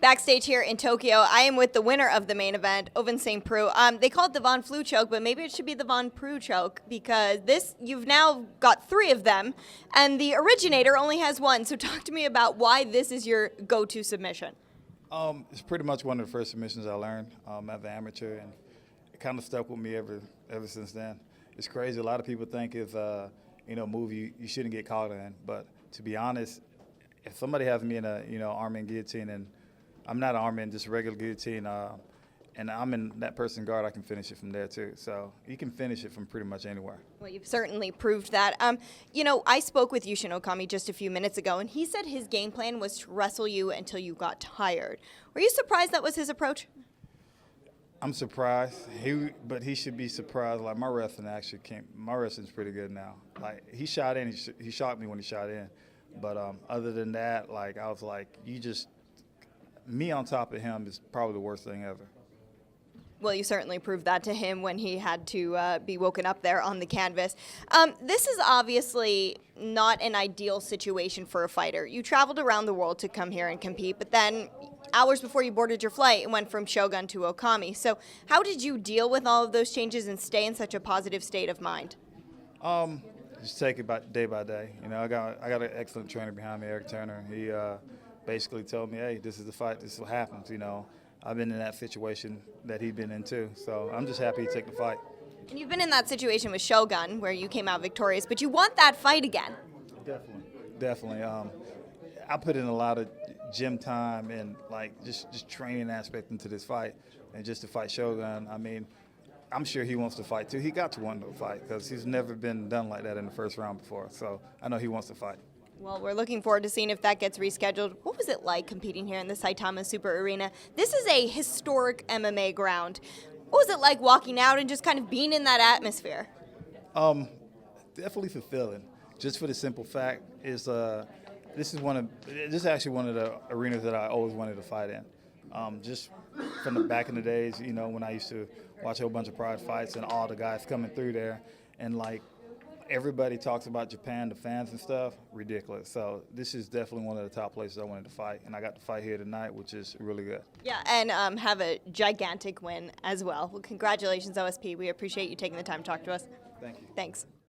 Backstage here in Tokyo, I am with the winner of the main event, Ovince Saint Preux. They call it the Von Flue choke, but maybe it should be the Von Preux choke because you've now got 3 of them, and the originator only has 1. So talk to me about why this is your go-to submission. It's pretty much one of the first submissions I learned as an amateur, and it kind of stuck with me ever since then. It's crazy. A lot of people think it's a move you shouldn't get caught in, but to be honest, if somebody has me in a arm in guillotine and I'm not an arm in just a regular guillotine, and I'm in that person's guard, I can finish it from there too. So you can finish it from pretty much anywhere. Well, you've certainly proved that. I spoke with Yushin Okami just a few minutes ago, and he said his game plan was to wrestle you until you got tired. Were you surprised that was his approach? I'm surprised, but he should be surprised. Like my wrestling's pretty good now. Like he shot in, he shocked me when he shot in. But other than that, like I was like, me on top of him is probably the worst thing ever. Well, you certainly proved that to him when he had to be woken up there on the canvas. This is obviously not an ideal situation for a fighter. You traveled around the world to come here and compete, but then hours before you boarded your flight, it went from Shogun to Okami. So how did you deal with all of those changes and stay in such a positive state of mind? Just take it day by day. I got an excellent trainer behind me, Eric Turner. He basically told me, hey, this is the fight, this is what happens, I've been in that situation that he'd been in too, so I'm just happy to take the fight. And you've been in that situation with Shogun where you came out victorious, but you want that fight again. Definitely. I put in a lot of gym time and just training aspect into this fight, and just to fight Shogun, I'm sure he wants to fight too. He got to want to fight because he's never been done like that in the first round before, so I know he wants to fight. Well, we're looking forward to seeing if that gets rescheduled. What was it like competing here in the Saitama Super Arena? This is a historic MMA ground. What was it like walking out and just kind of being in that atmosphere? Definitely fulfilling. Just for the simple fact is this is actually one of the arenas that I always wanted to fight in. Just from the back in the days, when I used to watch a whole bunch of Pride fights and all the guys coming through there, and everybody talks about Japan, the fans and stuff, ridiculous. So this is definitely one of the top places I wanted to fight, and I got to fight here tonight, which is really good. Yeah, and have a gigantic win as well. Well, congratulations, OSP. We appreciate you taking the time to talk to us. Thank you. Thanks.